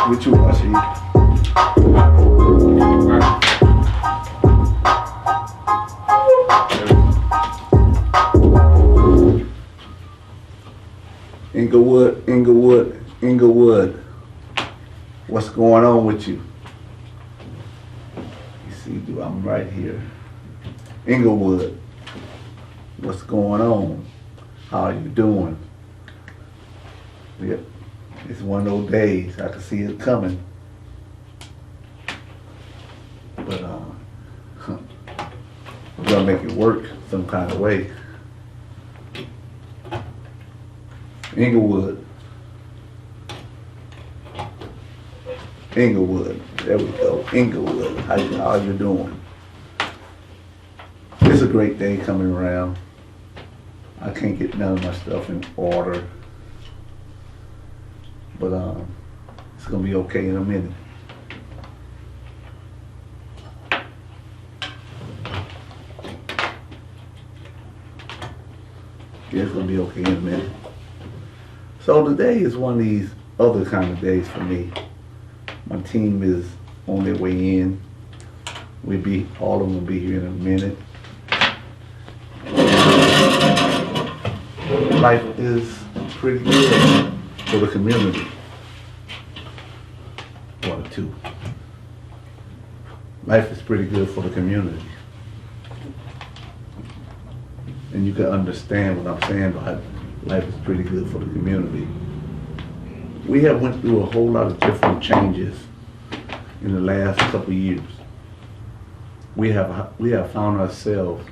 What you want, see? Inglewood. What's going on with you? You see, I'm right here. Inglewood. What's going on? How are you doing? Yep. It's one of those days. I can see it coming. But we're gonna make it work some kind of way. Inglewood. There we go. Inglewood. How you doing? It's a great day coming around. I can't get none of my stuff in order. But it's gonna be okay in a minute. Yeah, it's gonna be okay in a minute. So today is one of these other kind of days for me. My team is on their way in. All of them will be here in a minute. Life is pretty good for the community. 1 or 2. Life is pretty good for the community. And you can understand what I'm saying by life is pretty good for the community. We have went through a whole lot of different changes in the last couple of years. We have found ourselves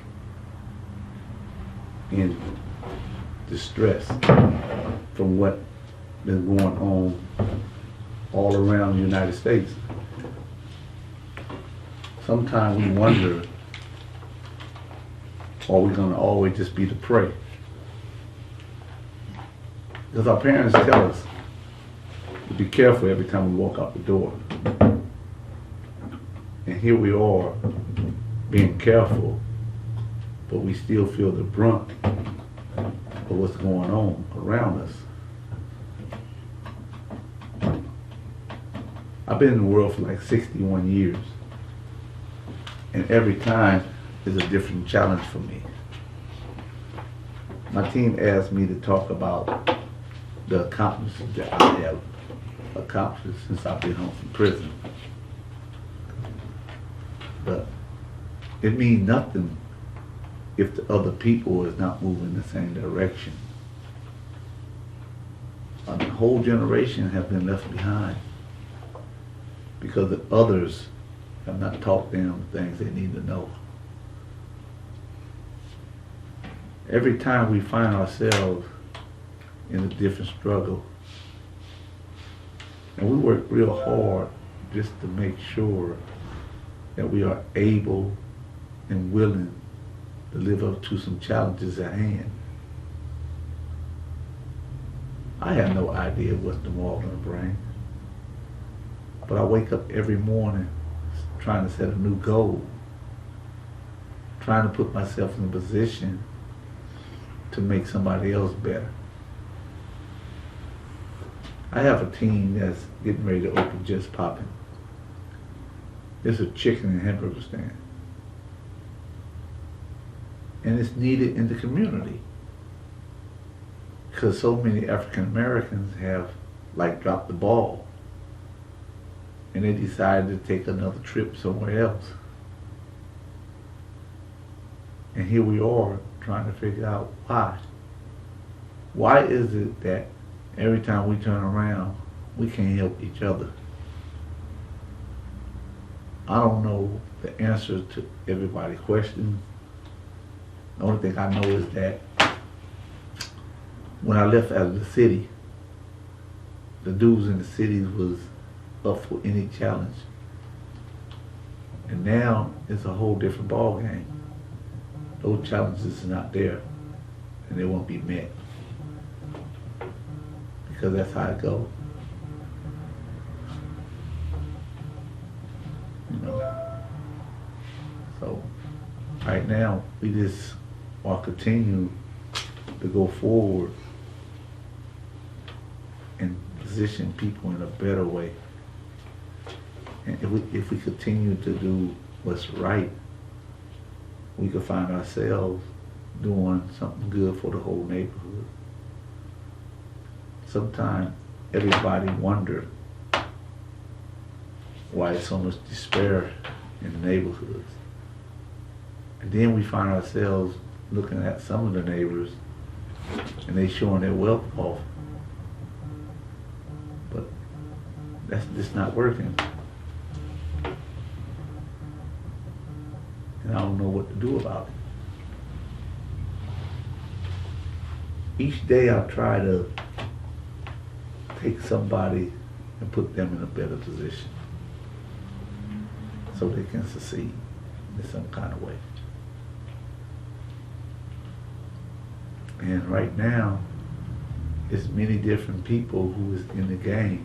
in distress from what been going on all around the United States. Sometimes we wonder, are we gonna always just be the prey? Because our parents tell us to be careful every time we walk out the door. And here we are being careful, but we still feel the brunt of what's going on around us. I've been in the world for like 61 years, and every time is a different challenge for me. My team asked me to talk about the accomplishments that I have accomplished since I've been home from prison. But it means nothing if the other people is not moving in the same direction. A whole generation have been left behind because the others have not taught them the things they need to know. Every time we find ourselves in a different struggle, and we work real hard just to make sure that we are able and willing to live up to some challenges at hand. I have no idea what tomorrow's gonna bring, but I wake up every morning trying to set a new goal, trying to put myself in a position to make somebody else better. I have a team that's getting ready to open Just Poppin'. It's a chicken and hamburger stand. And it's needed in the community because so many African Americans have dropped the ball and they decided to take another trip somewhere else. And here we are trying to figure out why. Why is it that every time we turn around, we can't help each other? I don't know the answer to everybody's questions. The only thing I know is that when I left out of the city, the dudes in the cities was up for any challenge. And now it's a whole different ball game. Those challenges are not there and they won't be met. Because that's how it goes. You know. So right now we just want to continue to go forward and position people in a better way And if we continue to do what's right, we could find ourselves doing something good for the whole neighborhood. Sometimes everybody wonders why there's so much despair in the neighborhoods. And then we find ourselves looking at some of the neighbors and they showing their wealth off. But that's just not working. And I don't know what to do about it. Each day I try to take somebody and put them in a better position so they can succeed in some kind of way. And right now, it's many different people who is in the game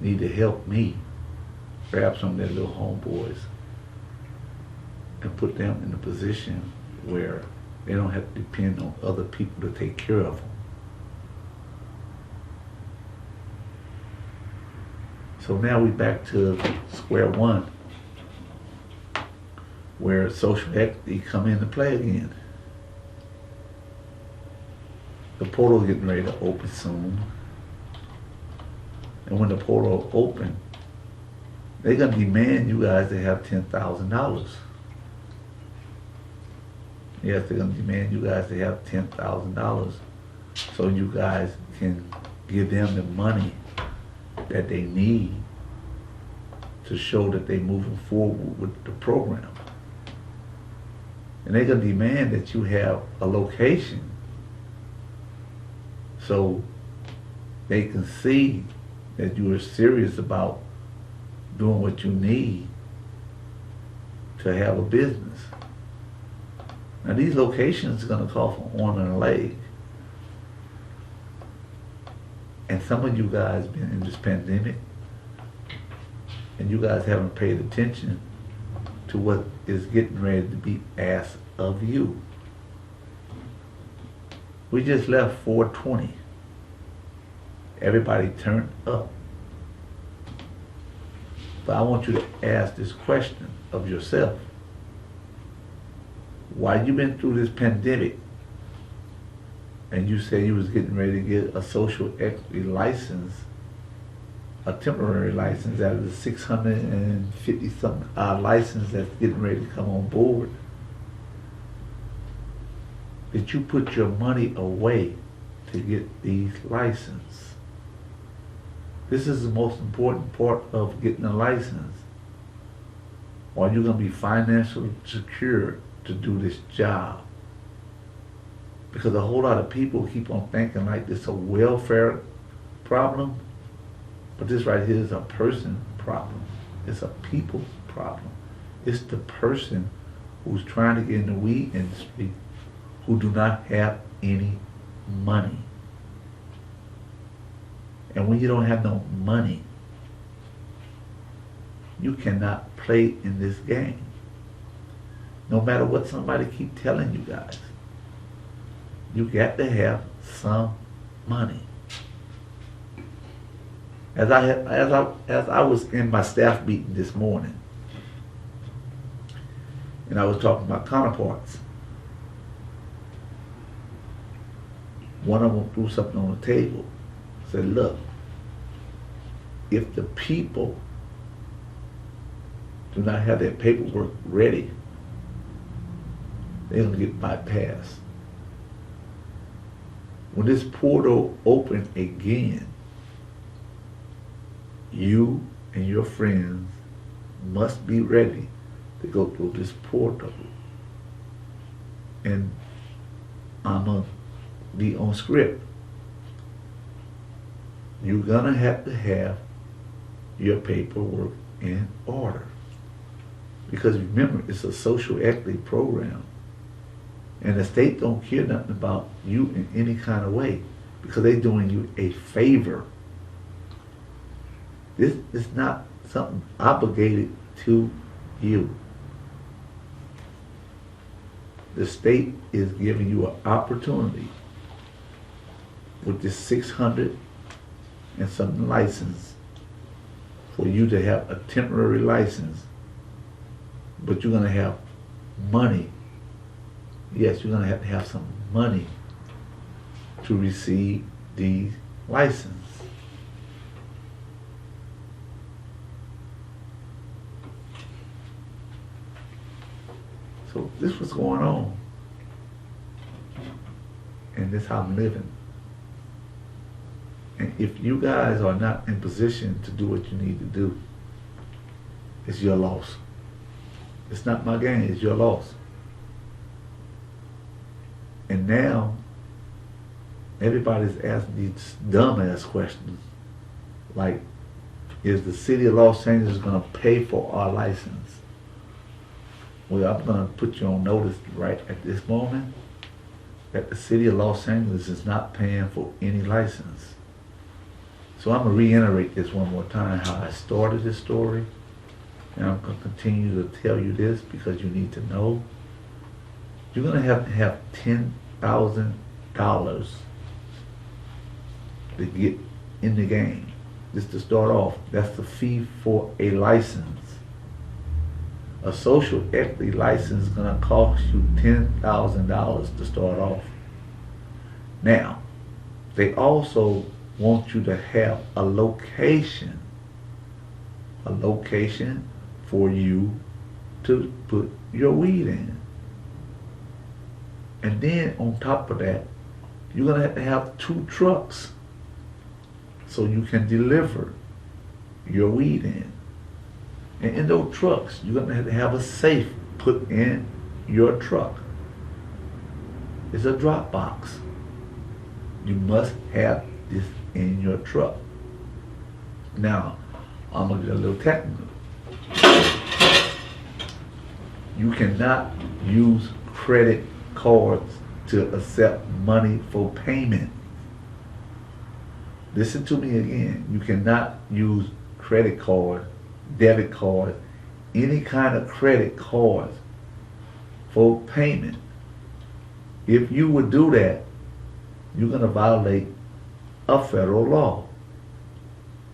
need to help me grab some of their little homeboys and put them in a position where they don't have to depend on other people to take care of them. So now we're back to square one, where social equity come into play again. The portal getting ready to open soon. And when the portal open, they're gonna demand you guys to have $10,000. Yes, they're gonna demand you guys to have $10,000 so you guys can give them the money that they need to show that they're moving forward with the program. And they're gonna demand that you have a location so they can see that you are serious about doing what you need to have a business. Now these locations are gonna cost an arm and a leg. And some of you guys been in this pandemic and you guys haven't paid attention to what is getting ready to be asked of you. We just left 420. Everybody turned up. But I want you to ask this question of yourself. Why you been through this pandemic and you say you was getting ready to get a social equity license, a temporary license out of the 650 something license that's getting ready to come on board? Did you put your money away to get these licenses? This is the most important part of getting a license. Or you're going to be financially secure to do this job. Because a whole lot of people keep on thinking like this is a welfare problem, but this right here is a person problem. It's a people problem. It's the person who's trying to get in the weed industry who do not have any money. And when you don't have no money, you cannot play in this game. No matter what somebody keep telling you guys, you got to have some money. As I was in my staff meeting this morning, and I was talking about counterparts, one of them threw something on the table, said, look, if the people do not have their paperwork ready, they're going to get bypassed. When this portal opens again, you and your friends must be ready to go through this portal. And I'm going to be on script. You're going to have your paperwork in order. Because remember, it's a social equity program. And the state don't care nothing about you in any kind of way because they're doing you a favor. This is not something obligated to you. The state is giving you an opportunity with this 600 and something license for you to have a temporary license, but you're going to have money. Yes, you're going to have some money to receive the license. So this was going on, and this is how I'm living. And if you guys are not in position to do what you need to do, it's your loss. It's not my gain, it's your loss. And now, everybody's asking these dumbass questions, like, is the city of Los Angeles going to pay for our license? Well, I'm going to put you on notice right at this moment that the city of Los Angeles is not paying for any license. So I'm going to reiterate this one more time, how I started this story. And I'm going to continue to tell you this because you need to know. You're going to have $10,000 to get in the game. Just to start off, that's the fee for a license. A social equity license is going to cost you $10,000 to start off. Now, they also want you to have a location for you to put your weed in. And then on top of that, you're going to have 2 trucks so you can deliver your weed in. And in those trucks, you're going to have a safe put in your truck. It's a drop box. You must have this in your truck. Now, I'm going to get a little technical. You cannot use credit cards to accept money for payment. Listen to me again. You cannot use credit card, debit card, any kind of credit card for payment. If you would do that, you're going to violate a federal law.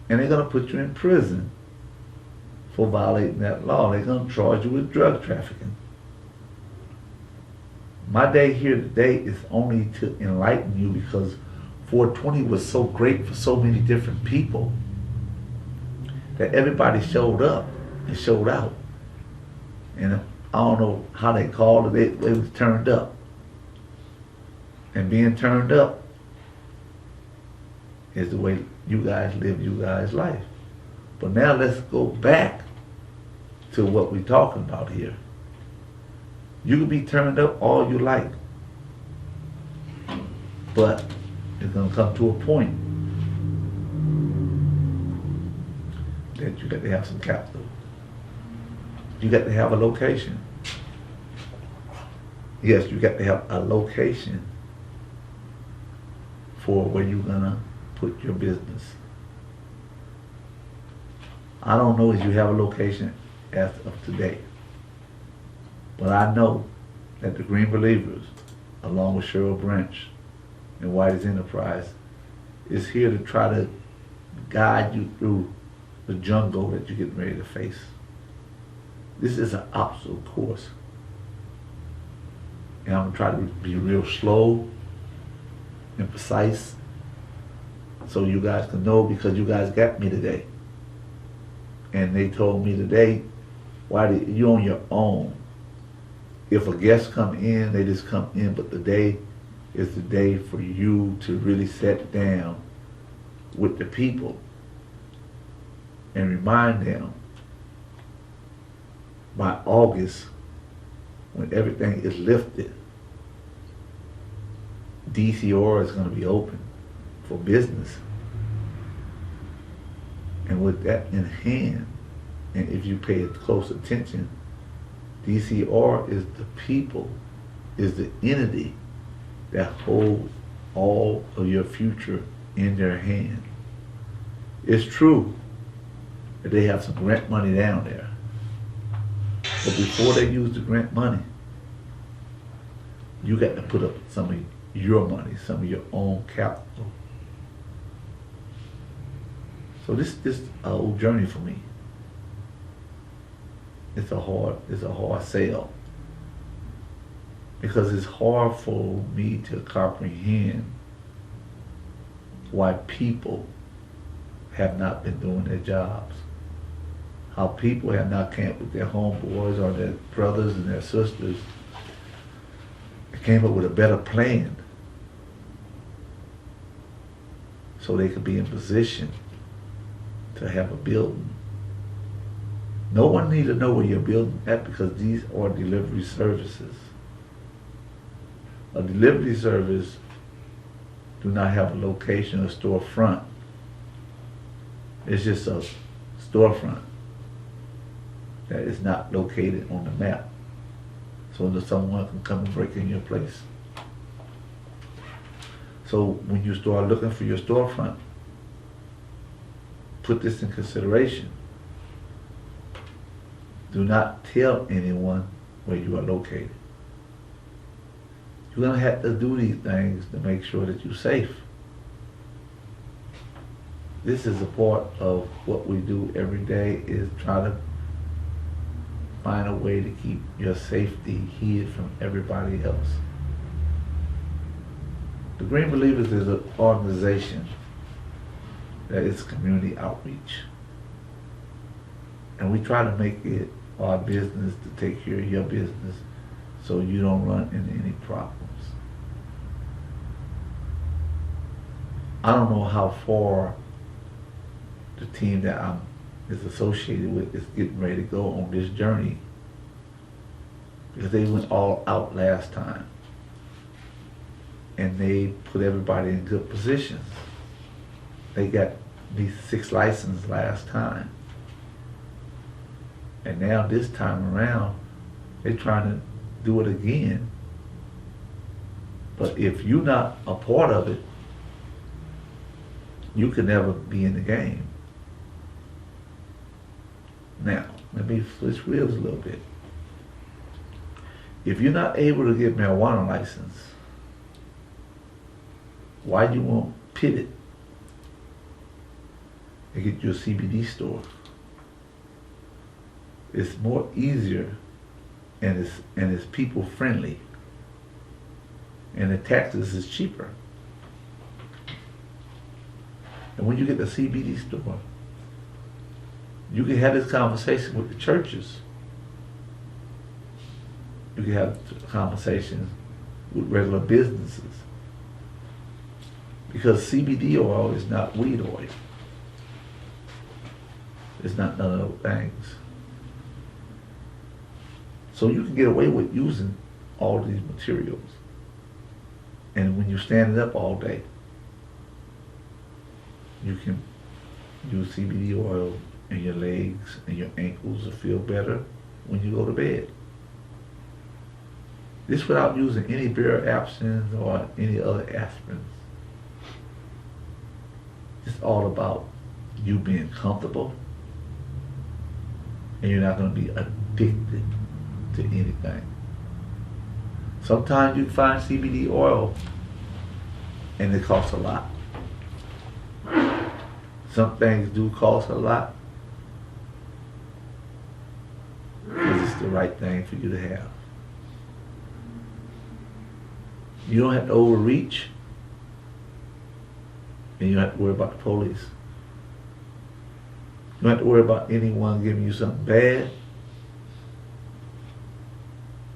And they're going to put you in prison for violating that law. They're going to charge you with drug trafficking. My day here today is only to enlighten you because 420 was so great for so many different people that everybody showed up and showed out. And I don't know how they called it, they was turned up. And being turned up is the way you guys live you guys' life. But now let's go back to what we're talking about here. You can be turned up all you like, but it's going to come to a point that you got to have some capital. You got to have a location. Yes, you got to have a location for where you're going to put your business. I don't know if you have a location as of today, but I know that the Green Believers, along with Cheryl Branch and Whitey's Enterprise, is here to try to guide you through the jungle that you're getting ready to face. This is an obstacle course. And I'm going to try to be real slow and precise so you guys can know, because you guys got me today. And they told me today, Whitey, you're on your own. If a guest come in, they just come in, but today is the day for you to really sit down with the people and remind them by August, when everything is lifted, DCR is going to be open for business. And with that in hand, and if you pay close attention, DCR is the people, is the entity that holds all of your future in their hand. It's true that they have some grant money down there. But before they use the grant money, you got to put up some of your money, some of your own capital. So this a old journey for me. It's a hard sell because it's hard for me to comprehend why people have not been doing their jobs. How people have not came up with their homeboys or their brothers and their sisters and came up with a better plan so they could be in position to have a building. No one needs to know where you're building at because these are delivery services. A delivery service do not have a location or storefront. It's just a storefront that is not located on the map so that someone can come and break in your place. So when you start looking for your storefront, put this in consideration. Do not tell anyone where you are located. You're going to have to do these things to make sure that you're safe. This is a part of what we do every day, is try to find a way to keep your safety hid from everybody else. The Green Believers is an organization that is community outreach. And we try to make it our business to take care of your business so you don't run into any problems. I don't know how far the team that I'm is associated with is getting ready to go on this journey, because they went all out last time and they put everybody in good positions. They got these 6 licenses last time, and now this time around they're trying to do it again. But if you're not a part of it, you can never be in the game. Now, let me switch wheels a little bit. If you're not able to get marijuana license, why do you want to pivot and get your CBD store? It's more easier and it's people friendly, and the taxes is cheaper. And when you get the CBD store, you can have this conversation with the churches. You can have conversations with regular businesses. Because CBD oil is not weed oil. It's not none of those things. So you can get away with using all these materials. And when you're standing up all day, you can use CBD oil in your legs and your ankles to feel better when you go to bed. This without using any beer absinthe or any other aspirins. It's all about you being comfortable, and you're not going to be addicted to anything. Sometimes you find CBD oil and it costs a lot. Some things do cost a lot because it's the right thing for you to have. You don't have to overreach, and you don't have to worry about the police. You don't have to worry about anyone giving you something bad,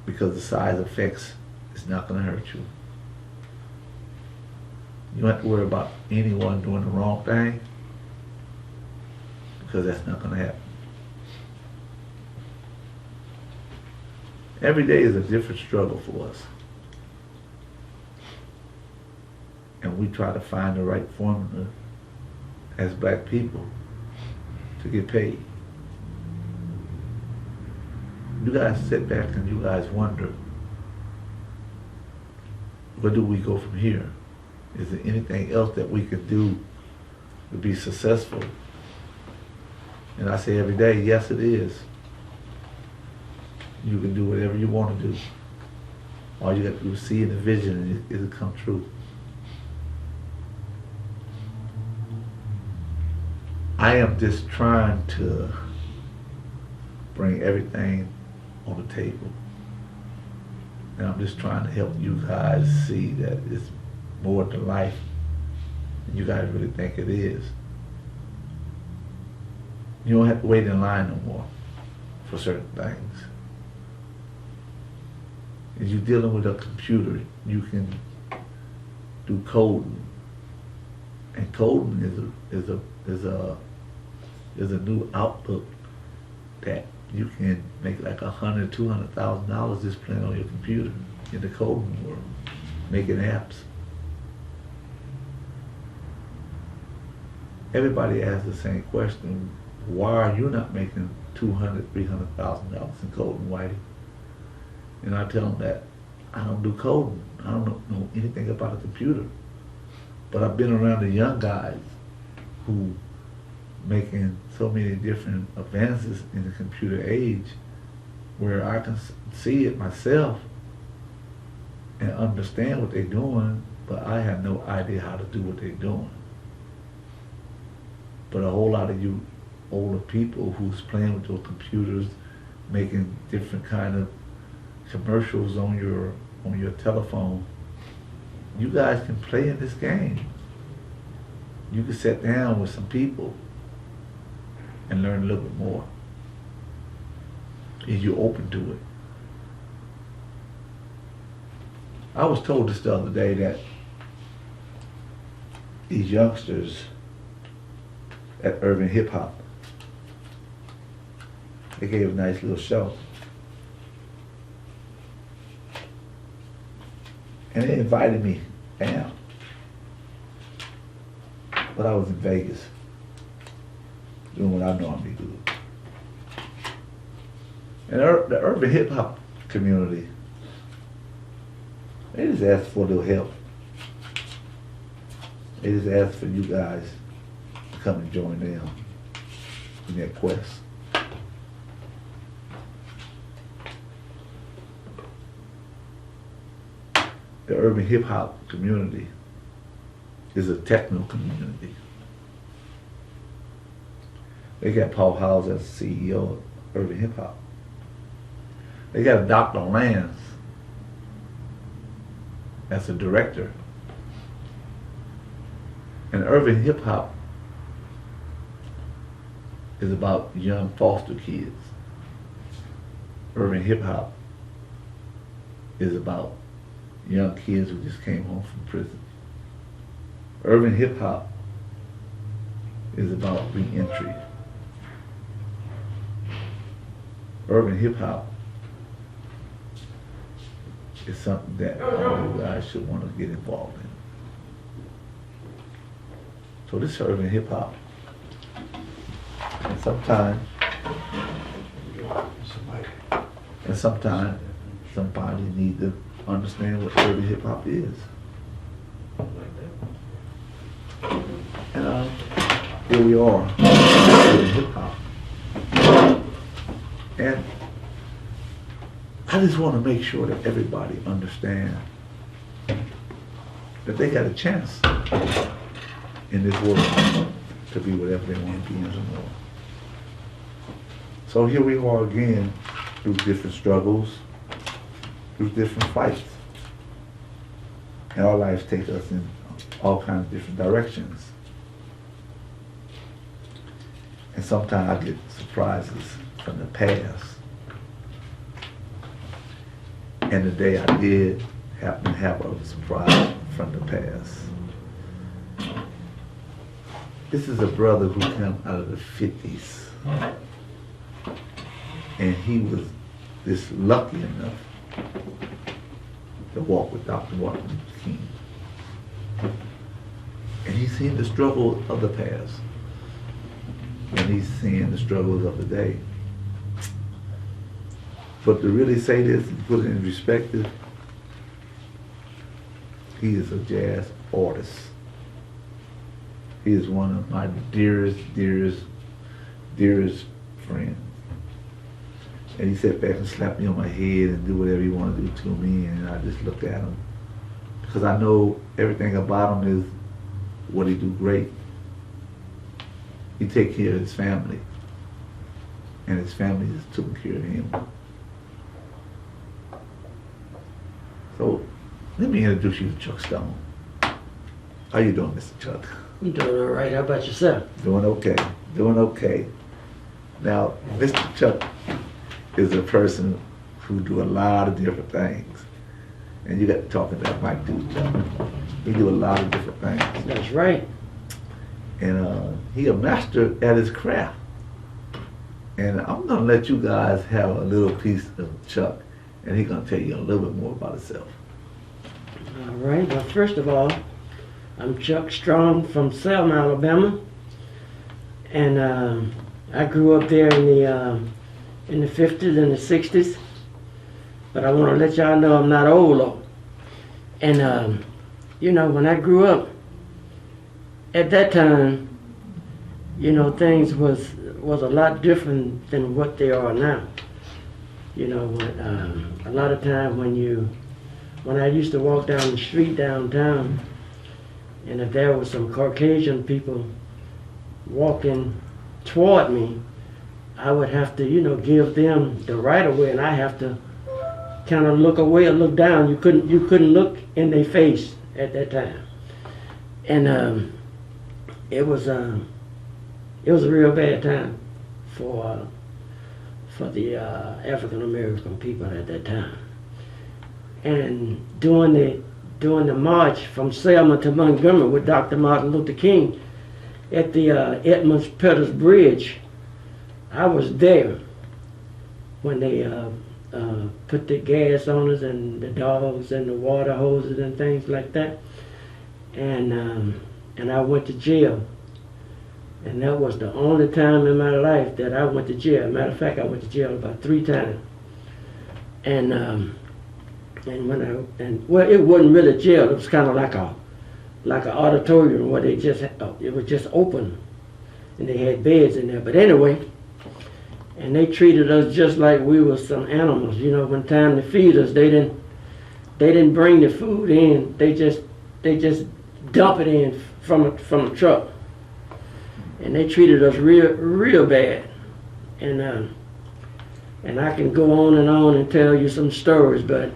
because the side effects is not going to hurt you. You don't have to worry about anyone doing the wrong thing, because that's not going to happen. Every day is a different struggle for us. And we try to find the right formula as black people to get paid. You guys sit back and you guys wonder, where do we go from here? Is there anything else that we could do to be successful? And I say every day, yes it is. You can do whatever you want to do. All you have to do is see in the vision and it'll come true. I am just trying to bring everything on the table. And I'm just trying to help you guys see that it's more to life than you guys really think it is. You don't have to wait in line no more for certain things. If you're dealing with a computer, you can do coding. And coding is a new outlook that you can make like $100,000, $200,000 just playing on your computer in the coding world, making apps. Everybody asks the same question: why are you not making $200,000, $300,000 in coding, Whitey? And I tell them that I don't do coding. I don't know anything about a computer. But I've been around the young guys who making so many different advances in the computer age where I can see it myself and understand what they're doing, but I have no idea how to do what they're doing. But a whole lot of you older people who's playing with your computers, making different kind of commercials on your telephone, you guys can play in this game. You can sit down with some people and learn a little bit more if you're open to it. I was told this the other day that these youngsters at Urban Hip Hop, they gave a nice little show. And they invited me down. But I was in Vegas, doing what I normally do. And the urban hip hop community, they just asked for a little help. They just asked for you guys to come and join them in their quest. The urban hip hop community is a techno community. They got Paul Howes as CEO of Urban Hip Hop. They got a Dr. Lance as a director. And Urban Hip Hop is about young foster kids. Urban Hip Hop is about young kids who just came home from prison. Urban hip hop is about re-entry. Urban hip hop is something that all you guys should want to get involved in. So this is urban hip hop. And sometimes somebody need to understand what urban hip hop is. And here we are, urban hip hop. And I just want to make sure that everybody understands that they got a chance in this world to be whatever they want to be in the world. So here we are again, through different struggles, through different fights. And our lives take us in all kinds of different directions. And sometimes I get surprises from the past. And today I did happen to have a surprise from the past. This is a brother who came out of the 50s. And he was this lucky enough to walk with Dr. Martin Luther King. And he's seen the struggle of the past. And he's seeing the struggles of the day. But to really say this and put it in perspective, he is a jazz artist. He is one of my dearest, dearest, dearest friends. And he sat back and slapped me on my head and do whatever he wanted to do to me, and I just looked at him. Because I know everything about him is what he do great. he take care of his family, and his family just took care of him. So let me introduce you to Chuck Stone. How you doing, Mr. Chuck? I'm doing all right. How about yourself? Doing okay. Doing okay. Now, Mr. Chuck is a person who do a lot of different things. And you got to talk to that mic too, Chuck. He do a lot of different things. That's right. And he a master at his craft. And I'm going to let you guys have a little piece of Chuck, and he's going to tell you a little bit more about himself. All right. Well, first of all, I'm Chuck Strong from Selma, Alabama. And I grew up there in the 50s and the 60s. But I want to let y'all know I'm not old though. And you know, when I grew up, at that time, you know, things was a lot different than what they are now. You know, a lot of time when I used to walk down the street downtown, and if there was some Caucasian people walking toward me, I would have to, you know, give them the right of way, and I have to kind of look away or look down. You couldn't look in their face at that time, and it was a real bad time for the African American people at that time. And during the march from Selma to Montgomery with Dr. Martin Luther King at the Edmunds Pettus Bridge, I was there when they put the gas on us and the dogs and the water hoses and things like that. And I went to jail. And that was the only time in my life that I went to jail. Matter of fact, I went to jail about 3 times. And well, it wasn't really jail. It was kind of like an auditorium where it was just open, and they had beds in there. But anyway, and they treated us just like we were some animals. You know, when time to feed us, they didn't bring the food in. They just dump it in from a truck. And they treated us real bad. And I can go on and tell you some stories, but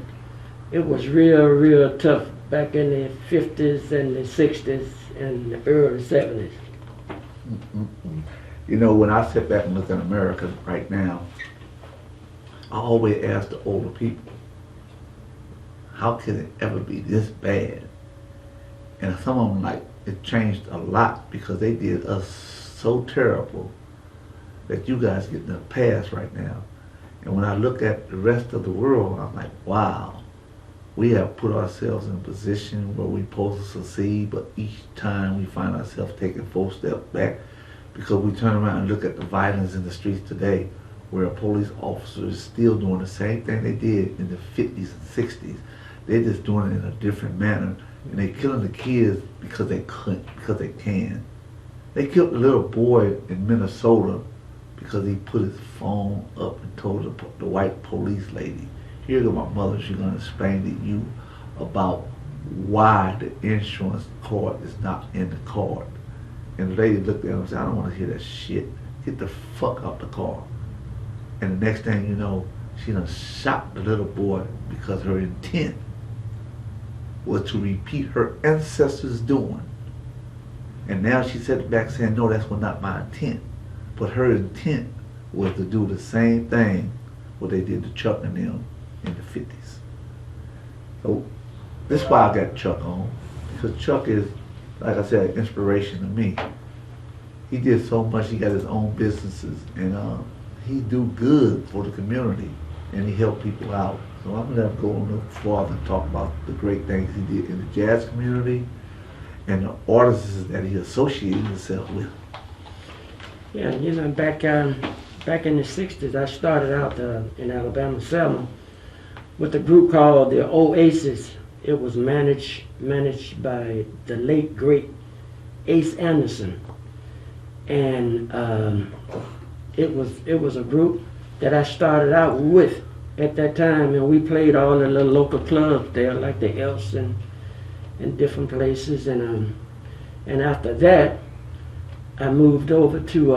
it was real tough back in the 50s and the 60s and the early 70s. You know, when I sit back and look at America right now, I always ask the older people, how can it ever be this bad? And some of them, like, it changed a lot because they did us so terrible that you guys getting a pass right now. And when I look at the rest of the world, I'm like, wow, we have put ourselves in a position where we're supposed to succeed, but each time we find ourselves taking 4 steps back because we turn around and look at the violence in the streets today, where a police officer is still doing the same thing they did in the 50s and 60s. They're just doing it in a different manner. And they're killing the kids because they couldn't, because they can. They killed the little boy in Minnesota because he put his phone up and told the white police lady, here go my mother, she's going to explain to you about why the insurance card is not in the card. And the lady looked at him and said, I don't want to hear that shit. Get the fuck out the car. And the next thing you know, she done shot the little boy because her intent was to repeat her ancestors' doing. And now she sat back saying, no, that's not my intent. But her intent was to do the same thing what they did to Chuck and them in the 50s. So that's why I got Chuck on. Because Chuck is, like I said, an inspiration to me. He did so much, he got his own businesses, and he do good for the community, and he helped people out. So I'm gonna go a little farther and talk about the great things he did in the jazz community and the artists that he associated himself with. Yeah, you know, back in the 60s, I started out in Alabama, Selma, with a group called the Oasis. It was managed by the late, great Ace Anderson. And it was a group that I started out with at that time, and we played all the little local clubs there, like the Elks and different places. And after that, I moved over to,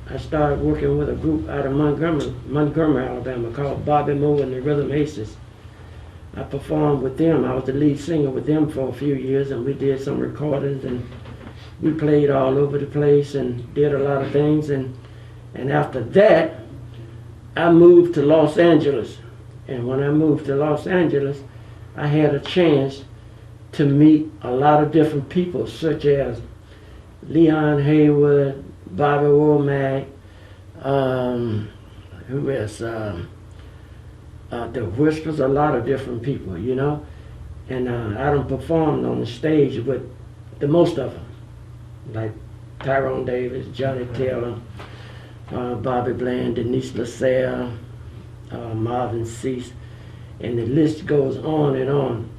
I started working with a group out of Montgomery, Alabama called Bobby Moe and the Rhythm Aces. I performed with them. I was the lead singer with them for a few years, and we did some recordings, and we played all over the place and did a lot of things. And after that, I moved to Los Angeles. And when I moved to Los Angeles, I had a chance to meet a lot of different people, such as Leon Haywood, Bobby Womack, who else? The Whispers, a lot of different people, you know. And I done performed on the stage with the most of them, like Tyrone Davis, Johnny Taylor, Bobby Bland, Denise LaSalle, Marvin Cease, and the list goes on and on.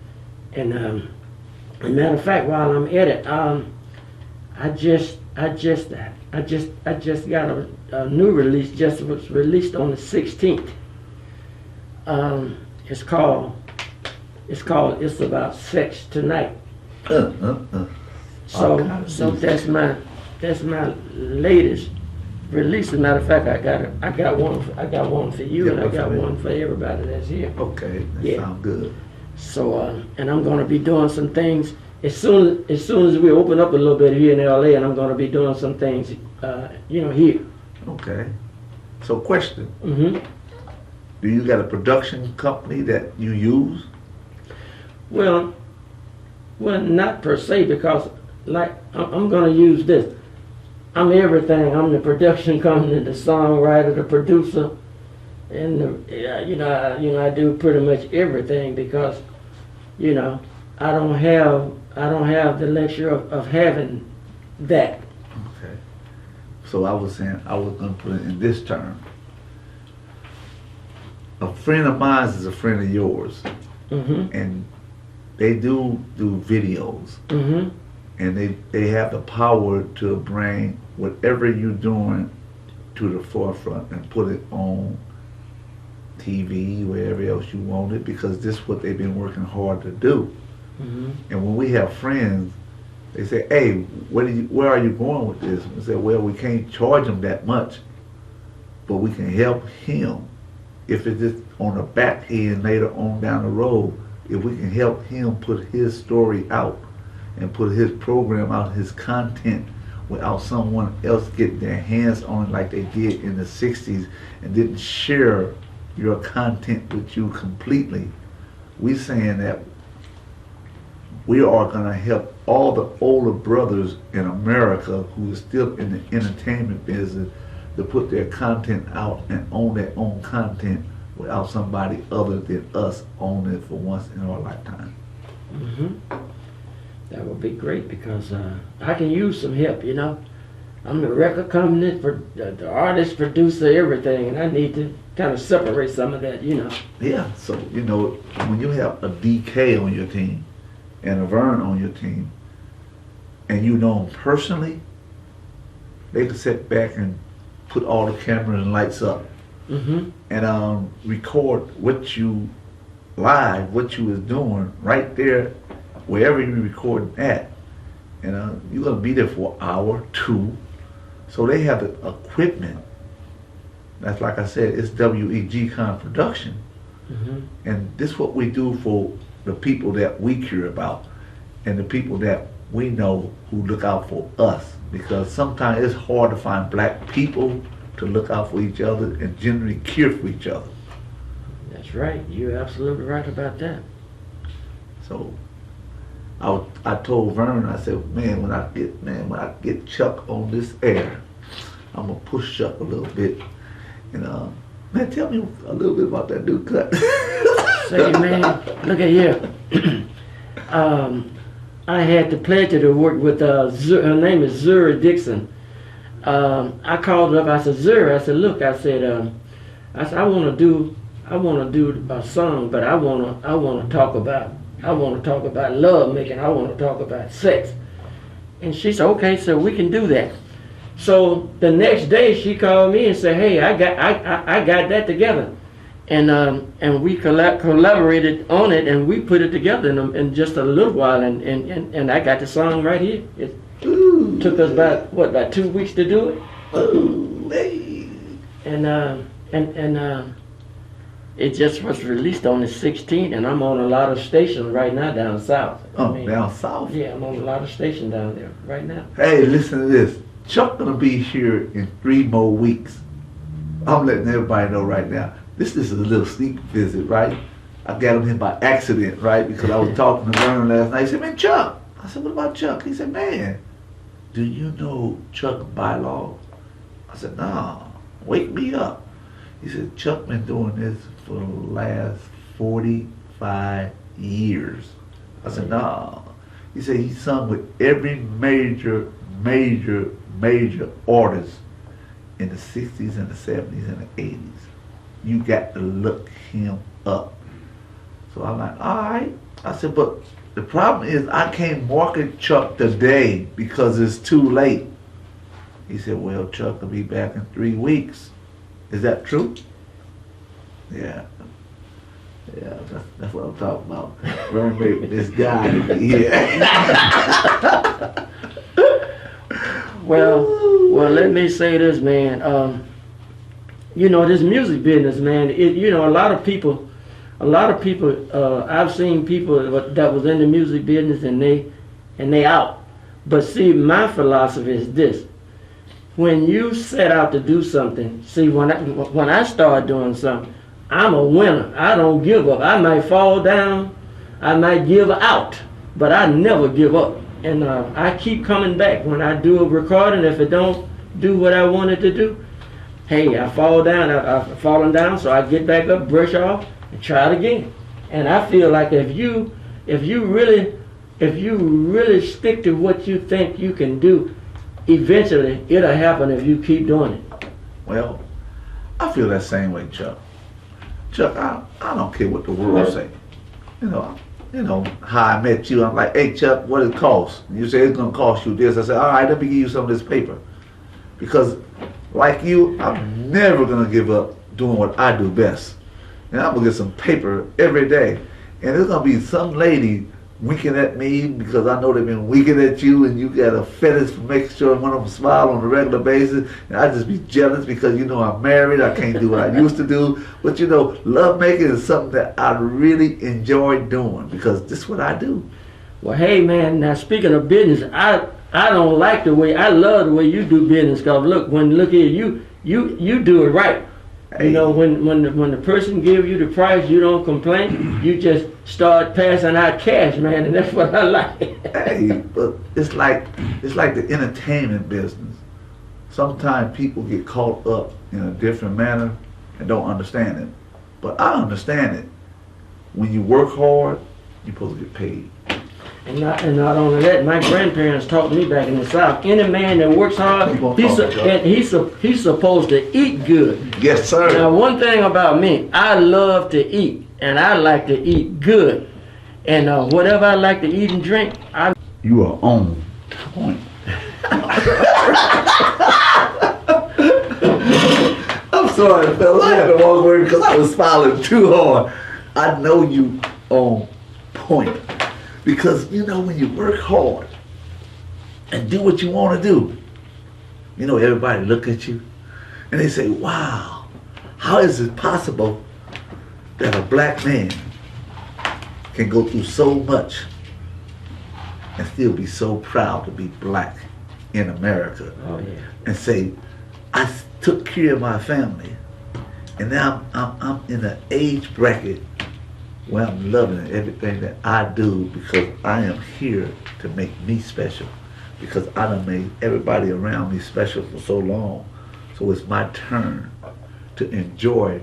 And as a matter of fact, while I'm at it, I just got a new release. Just was released on the 16th. It's called It's About Sex Tonight. So that's my latest release. As a matter of fact, I got one for you, and I got one for everybody that's here. Okay, that sounds good. So and I'm gonna be doing some things as soon as we open up a little bit here in LA, and I'm gonna be doing some things, here. Okay. So question. Mm-hmm. Do you got a production company that you use? Well, not per se, because like I'm gonna use this. I'm everything. I'm the production company, the songwriter, the producer, and I do pretty much everything because, I don't have the luxury of having that. Okay. So I was saying I was gonna put it in this term. A friend of mine is a friend of yours, Mm-hmm. and they do videos, Mm-hmm. and they have the power to bring whatever you're doing to the forefront and put it on TV, wherever else you want it, because this is what they've been working hard to do. Mm-hmm. And when we have friends, they say, "Hey, where are you going with this?" We say, "Well, we can't charge him that much, but we can help him. If it's just on the back end later on down the road, if we can help him put his story out and put his program out, his content, without someone else getting their hands on it like they did in the 60s and didn't share your content with you completely." We saying that we are going to help all the older brothers in America who are still in the entertainment business to put their content out and own their own content without somebody other than us owning it for once in our lifetime. Mm-hmm. That would be great because I can use some help, I'm the record company, the artist, producer, everything, and I need to kind of separate some of that, Yeah, so, when you have a DK on your team and a Vern on your team, and you know them personally, they can sit back and put all the cameras and lights up, Mm-hmm. and record what you was doing right there, wherever you're recording at. And you're gonna be there for an hour, two. So they have the equipment. That's like I said, it's WEG kind of production. Mm-hmm. And this is what we do for the people that we care about and the people that we know who look out for us. Because sometimes it's hard to find black people to look out for each other and generally care for each other. That's right. You're absolutely right about that. So I told Vern, I said, when I get Chuck on this air, I'm gonna push Chuck a little bit. And man, tell me a little bit about that new cut. Say, man, look at here. I had the pleasure to work with her name is Zura Dixon. I called her up. I said, Zura, look, I said, I want to do a song, but I want to talk about love making. I want to talk about sex. And she said, okay, so we can do that. So the next day she called me and said, hey, I got that together. And we collaborated on it, and we put it together in just a little while, and I got the song right here. Ooh. Took us about 2 weeks to do it. Ooh, hey. And it just was released on the 16th, and I'm on a lot of stations right now down south. Down south? Yeah, I'm on a lot of stations down there right now. Hey, listen to this. Chuck gonna be here in 3 more weeks. I'm letting everybody know right now. This is a little sneak visit, right? I got him here by accident, right? Because I was talking to Vernon last night. He said, man, Chuck. I said, what about Chuck? He said, man, do you know Chuck bylaws? I said, nah, wake me up. He said, Chuck been doing this for the last 45 years. I said, nah. He said he sung with every major artist in the 60s and the 70s and the 80s. You got to look him up. So I'm like, all right. I said, but the problem is I can't market Chuck today because it's too late. He said, well, Chuck will be back in 3 weeks. Is that true? Yeah. Yeah, that's what I'm talking about. Vernon with this guy. Yeah. Well, let me say this, man. You know, this music business, man. You know, a lot of people. I've seen people that was in the music business and they out. But see, my philosophy is this: when you set out to do something, see, when I start doing something, I'm a winner. I don't give up. I might fall down, I might give out, but I never give up. And I keep coming back. When I do a recording, if it don't do what I wanted to do, hey, I fall down. I've fallen down, so I get back up, brush off, and try it again. And I feel like if you really stick to what you think you can do, eventually it'll happen if you keep doing it. Well, I feel that same way, Chuck. Chuck, I don't care what the world say. You know how I met you. I'm like, hey Chuck, what it costs? You say it's gonna cost you this. I said, all right, let me give you some of this paper, because like you, I'm never gonna give up doing what I do best. And I'm gonna get some paper every day, and there's gonna be some lady winking at me because I know they've been winking at you, and you got a fetish for making sure one of them smile on a regular basis, and I just be jealous because you know I'm married, I can't do what I used to do. But you know, love making is something that I really enjoy doing because this is what I do. Well, hey man, now speaking of business, I don't like the way, I love the way you do business, because look here, you do it right. You know, when the person gives you the price, you don't complain. You just start passing out cash, man, and that's what I like. Hey, but it's like the entertainment business. Sometimes people get caught up in a different manner and don't understand it. But I understand it. When you work hard, you're supposed to get paid. And not only that, my grandparents taught me back in the South, any man that works hard, he's supposed to eat good. Yes, sir. Now, one thing about me, I love to eat, and I like to eat good. And whatever I like to eat and drink, You are on point. I'm sorry, fellas. I had to walk away because I was smiling too hard. I know you on point. Because, you know, when you work hard and do what you want to do, you know, everybody look at you and they say, wow, how is it possible that a black man can go through so much and still be so proud to be black in America? Oh, yeah. And say, I took care of my family, and now I'm in an age bracket where I'm loving everything that I do because I am here to make me special, because I done made everybody around me special for so long. So it's my turn to enjoy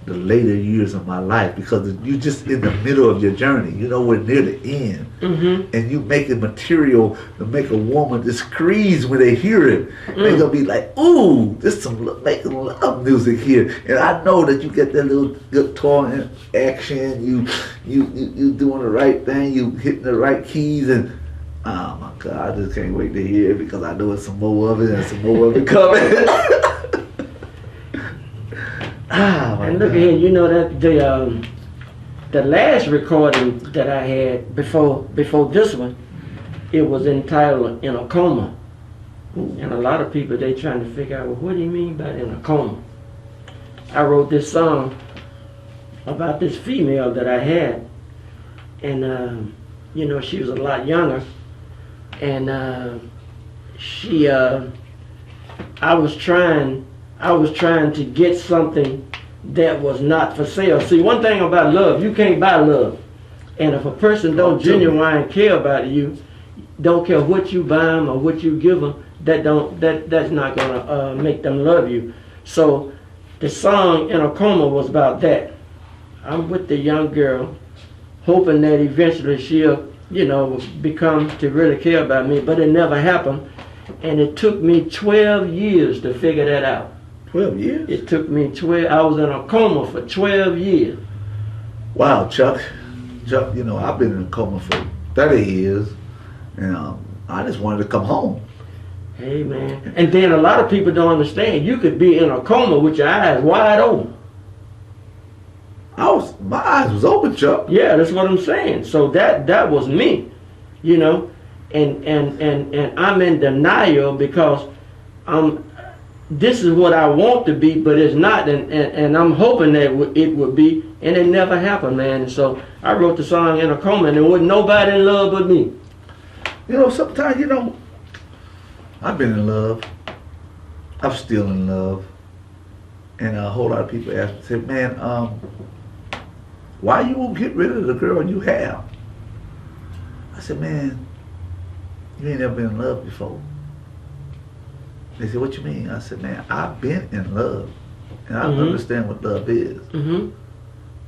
the later years of my life, because you're just in the middle of your journey. You know, we're near the end. Mm-hmm. And you making material to make a woman just screams when they hear it. They're gonna be like, ooh, this some making love music here. And I know that you get that little guitar in action, you doing the right thing, you hitting the right keys, and oh my God, I just can't wait to hear it, because I know it's some more of it and some more of it coming. And look here, you know that the last recording that I had before this one, it was entitled "In a Coma," And a lot of people, they trying to figure out, well, what do you mean by in a coma? I wrote this song about this female that I had, and you know, she was a lot younger, and I was trying to get something that was not for sale. See, one thing about love, you can't buy love. And if a person don't genuinely care about you, don't care what you buy them or what you give them, that's not gonna make them love you. So the song In a Coma was about that. I'm with the young girl, hoping that eventually she'll, you know, become to really care about me, but it never happened. And it took me 12 years to figure that out. 12 years? It took me 12, I was in a coma for 12 years. Wow, Chuck, you know, I've been in a coma for 30 years, and I just wanted to come home. Hey, man. And then a lot of people don't understand. You could be in a coma with your eyes wide open. My eyes was open, Chuck. Yeah, that's what I'm saying. So that was me, you know, and I'm in denial because this is what I want to be, but it's not, and I'm hoping that it would be, and it never happened, man. So I wrote the song In a Coma, and there wasn't nobody in love but me. You know, sometimes, you know, I've been in love. I'm still in love. And a whole lot of people ask me, say, man, why you won't get rid of the girl you have? I said, man, you ain't never been in love before. They said, what you mean? I said, man, I've been in love. And I understand what love is.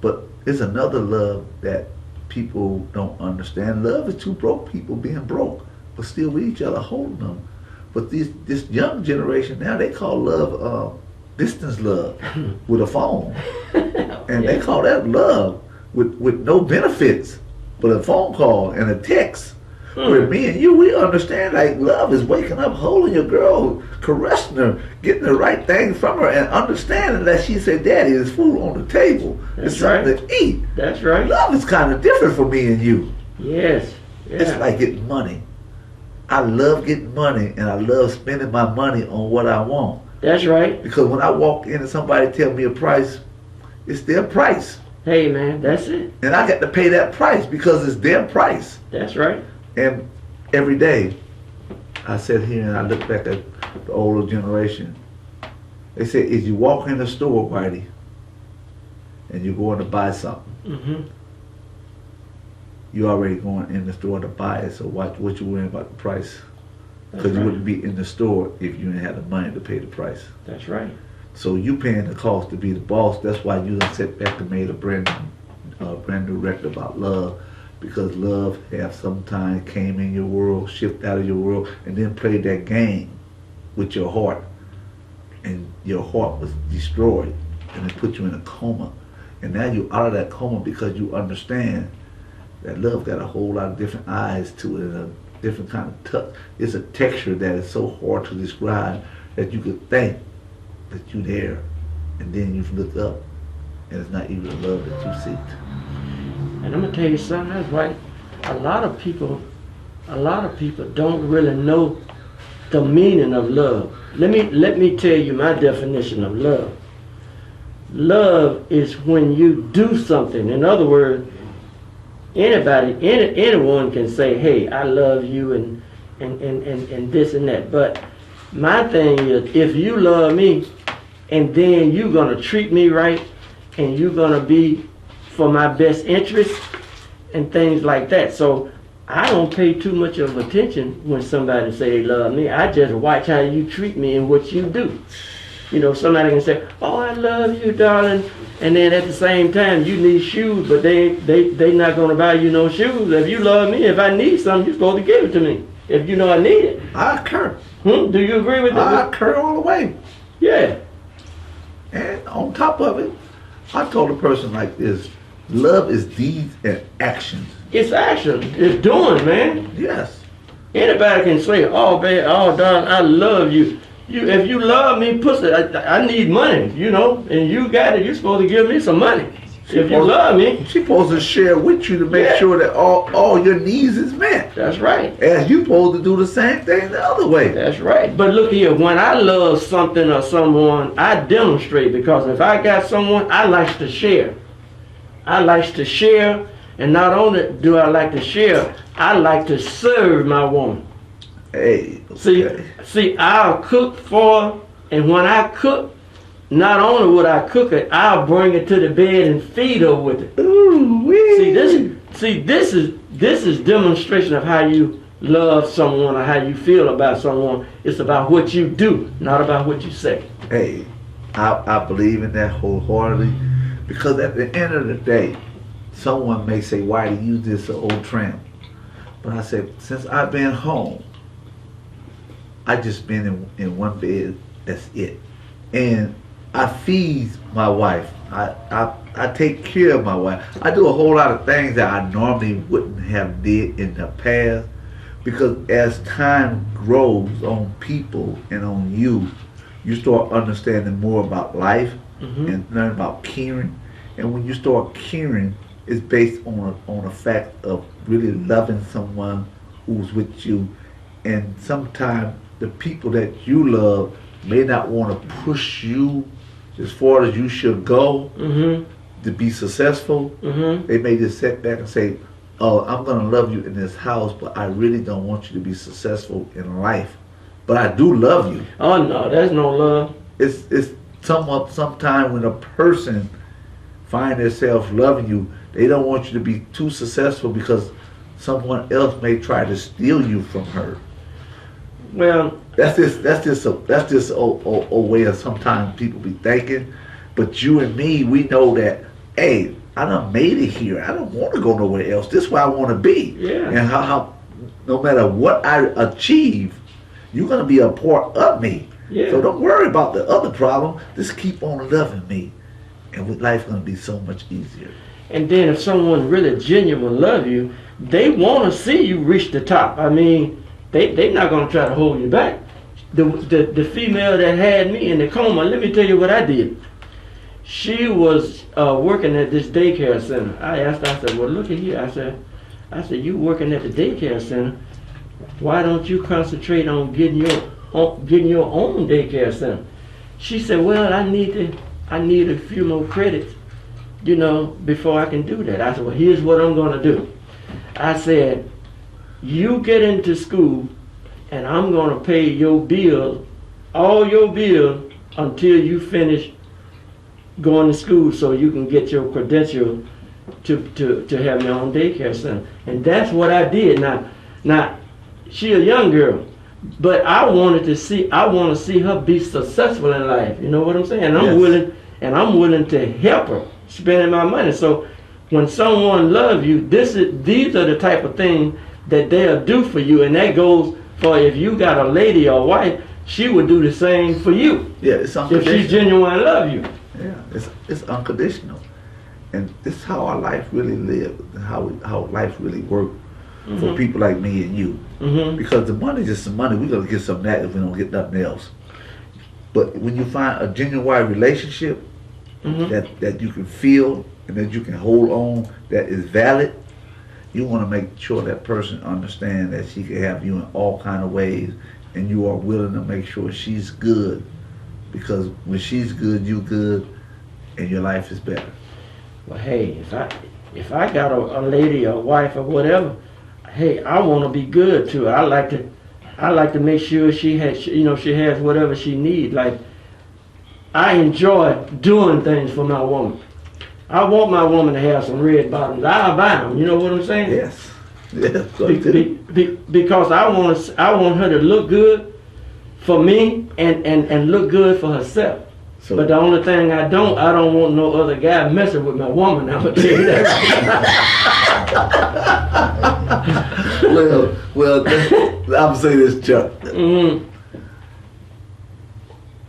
But it's another love that people don't understand. Love is two broke people being broke, but still with each other, holding them. But this young generation now, they call love distance love with a phone. And they call that love with no benefits but a phone call and a text. Where me and you, we understand like love is waking up, holding your girl, caressing her, getting the right thing from her, and understanding that she said, Daddy, there's food on the table. There's something to eat. That's right. Love is kind of different for me and you. Yes. Yeah. It's like getting money. I love getting money, and I love spending my money on what I want. That's right. Because when I walk in and somebody tell me a price, it's their price. Hey, man, that's it. And I got to pay that price because it's their price. That's right. And every day, I sit here and I look back at the older generation. They say, if you walk in the store, Whitey, and you're going to buy something, you're already going in the store to buy it, so watch what you're worrying about the price. Because you wouldn't be in the store if you didn't have the money to pay the price. That's right. So you paying the cost to be the boss. That's why you done sit back and made a brand new record about love. Because love have sometimes came in your world, shift out of your world, and then played that game with your heart. And your heart was destroyed, and it put you in a coma. And now you're out of that coma because you understand that love got a whole lot of different eyes to it, and a different kind of touch. It's a texture that is so hard to describe that you could think that you're there, and then you look up, and it's not even the love that you seek. And I'm gonna tell you something, that's right. A lot of people don't really know the meaning of love. Let me tell you my definition of love. Love is when you do something. In other words, anyone can say, hey, I love you and this and that. But my thing is, if you love me and then you're gonna treat me right and you're gonna be for my best interest and things like that. So I don't pay too much of attention when somebody say they love me. I just watch how you treat me and what you do. You know, somebody can say, oh, I love you, darling, and then at the same time you need shoes, but they not gonna buy you no shoes. If you love me, if I need something, you're supposed to give it to me. If you know I need it. I concur. Do you agree with that? I concur all the way. Yeah. And on top of it, I told a person like this, love is deeds and actions. It's action. It's doing, man. Yes. Anybody can say, oh, babe, oh, darling, I love you. If you love me, pussy, I need money, you know, and you got it, you're supposed to give me some money. If you love me, she's supposed to share with you to make sure that all your needs is met. That's right. As you supposed to do the same thing the other way. That's right. But look here, when I love something or someone, I demonstrate, because if I got someone, I like to share. I like to share, and not only do I like to share, I like to serve my woman. Hey. Okay. See, I'll cook for her, and when I cook, not only would I cook it, I'll bring it to the bed and feed her with it. Ooh-wee. This is demonstration of how you love someone or how you feel about someone. It's about what you do, not about what you say. Hey, I believe in that wholeheartedly, because at the end of the day, someone may say, Whitey, you just an old tramp. But I said, since I've been home, I just been in one bed, that's it. And I feed my wife. I take care of my wife. I do a whole lot of things that I normally wouldn't have did in the past, because as time grows on people and on you, you start understanding more about life and learn about caring. And when you start caring, it's based on a fact of really loving someone who's with you. And sometimes the people that you love may not want to push you as far as you should go to be successful. They may just sit back and say, oh, I'm going to love you in this house, but I really don't want you to be successful in life. But I do love you. Oh, no, there's no love. It's sometime when a person find themselves loving you, they don't want you to be too successful because someone else may try to steal you from her. Well, that's just a way of sometimes people be thinking. But you and me, we know that, hey, I done made it here. I don't want to go nowhere else. This is where I want to be. Yeah. And how no matter what I achieve, you're gonna be a part of me. Yeah. So don't worry about the other problem. Just keep on loving me, and life's gonna be so much easier. And then if someone really genuine love you, they want to see you reach the top. I mean, they're not going to try to hold you back. The female that had me in the coma, let me tell you what I did. She was working at this daycare center. I asked her, I said, well, look at here. I said, you working at the daycare center, why don't you concentrate on getting your own daycare center? She said, well, I need a few more credits, before I can do that. I said, well, here's what I'm going to do. I said, you get into school, and I'm going to pay your bill, all your bill, until you finish going to school so you can get your credential to have your own daycare center. And that's what I did. Now, she a young girl, but I want to see her be successful in life. You know what I'm saying? And I'm willing to help her spending my money. So when someone loves you, these are the type of things that they'll do for you, and that goes for if you got a lady or wife, she would do the same for you. Yeah, it's unconditional. If she genuinely love you. Yeah, it's unconditional, and this is how our life really live, and how life really work for people like me and you. Because the money is just some money. We're gonna get some of that if we don't get nothing else. But when you find a genuine relationship that you can feel and that you can hold on, that is valid, you want to make sure that person understands that she can have you in all kind of ways, and you are willing to make sure she's good, because when she's good, you good, and your life is better. Well, hey, if I got a lady or wife or whatever, hey, I want to be good to her. I like to make sure she has whatever she needs. Like, I enjoy doing things for my woman. I want my woman to have some red bottoms. I'll buy them. You know what I'm saying? Yes. Yes. Because I want her to look good for me and look good for herself. So, but the only thing I don't want no other guy messing with my woman. I'm gonna tell you that. well, I'm saying this, Chuck.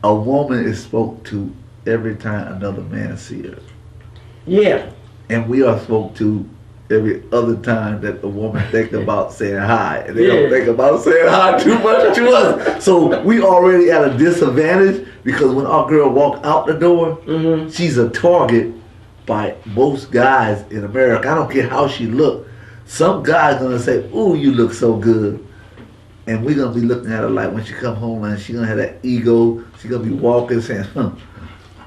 A woman is spoke to every time another man sees her. Yeah. And we are spoke to every other time that the woman think about saying hi. And they don't think about saying hi too much to us. So we already at a disadvantage, because when our girl walk out the door, she's a target by most guys in America. I don't care how she look. Some guy's gonna say, "Ooh, you look so good," and we're gonna be looking at her like when she come home and she gonna have that ego. She gonna be walking saying, "Huh,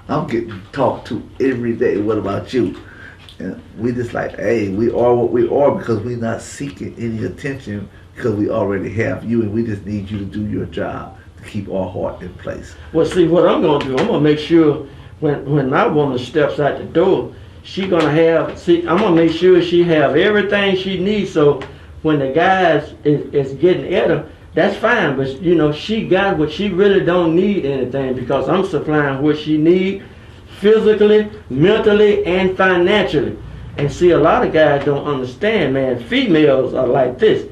I'm getting talked to every day. What about you?" And we just like, hey, we are what we are because we're not seeking any attention because we already have you, and we just need you to do your job to keep our heart in place. Well, see, what I'm gonna do, I'm gonna make sure when my woman steps out the door, she gonna have. See, I'm gonna make sure she have everything she needs. So when the guys is getting at her, that's fine. But you know, she got what she really don't need anything because I'm supplying what she need, physically, mentally, and financially. And see, a lot of guys don't understand, man. Females are like this.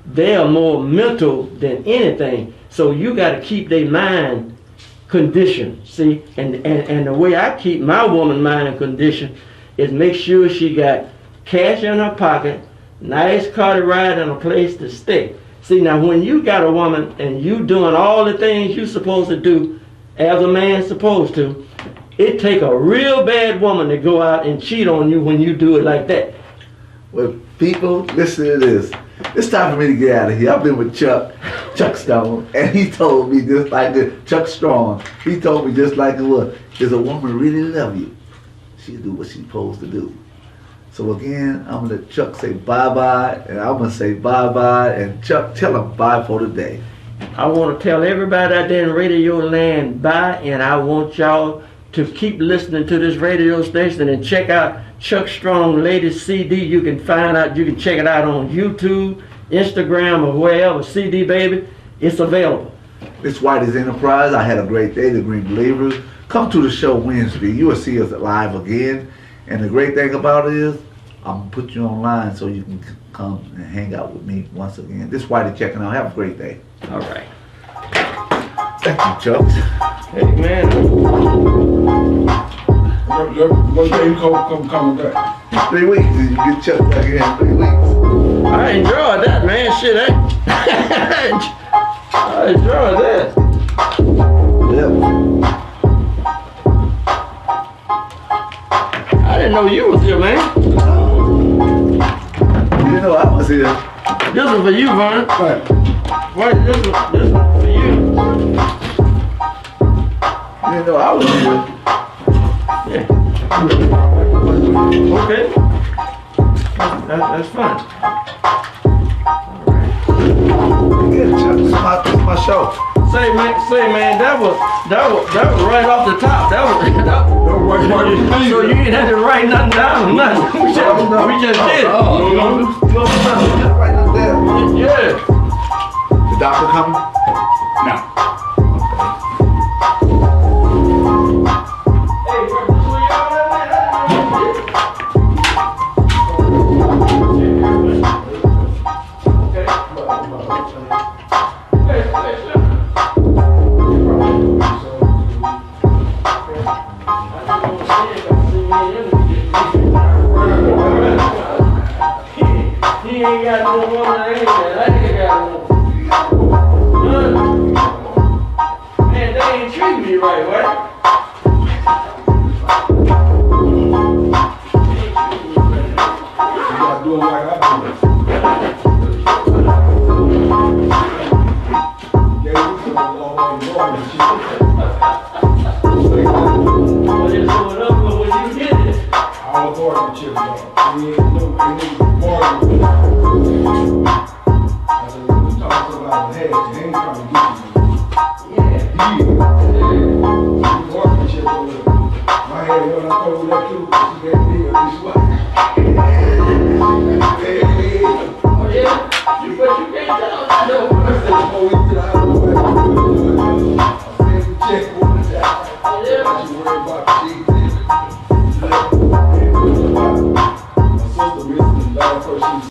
They are more mental than anything. So you got to keep their mind conditioned. See, and the way I keep my woman mind in condition is make sure she got cash in her pocket, nice car to ride, and a place to stay. See, now when you got a woman and you doing all the things you supposed to do as a man supposed to, it take a real bad woman to go out and cheat on you when you do it like that. Well, people, listen to this. It's time for me to get out of here. I've been with Chuck Stone, and he told me just like this, Chuck Strong, he told me just like it was, if a woman really love you, she'll do what she's supposed to do. So again, I'm gonna let Chuck say bye-bye, and I'm gonna say bye-bye, and Chuck, tell him bye for the day. I want to tell everybody out there in radio land bye, and I want y'all to keep listening to this radio station and check out Chuck Strong latest CD. You can check it out on YouTube, Instagram, or wherever. CD baby, it's available. It's Whitey's Enterprise. I had a great day, the Green Believers. Come to the show Wednesday. You will see us live again. And the great thing about it is, I'm going to put you online so you can come and hang out with me once again. This is Whitey checking out. Have a great day. All right. Thank you, Chuck. Hey, man. What day you come back? In 3 weeks. You get Chuck back here in 3 weeks. I enjoyed that, man. Shit, I enjoyed that. Yep. I didn't know you was here, man. You know I was here. This is for you, Vern. Right. What? This is for you. You know I was here. Yeah. Okay. That's fine. Yeah, Chuck, this is my show. Say man, that was right off the top. So you ain't had to write nothing down or nothing. We just did it. Right up there. Yeah. The doctor coming? Now. He ain't got no woman, I ain't got no. Man, they ain't treating me right, what? You gotta do it like I do it. Yeah, you put all the way and shit. Well, it's going up, but when you get it. I was born with chips, though. We ain't born with it. I said, you talk to somebody head, you ain't trying to get you. Yeah. You born with chips over there. My head, when I told her that too, she gave me a piece of what? Oh, yeah? But you can't tell. No. I said, oh, we did, I don't know what to do. I said, check one time. Oh, yeah? What you worry about, she did. My sister missing the last person.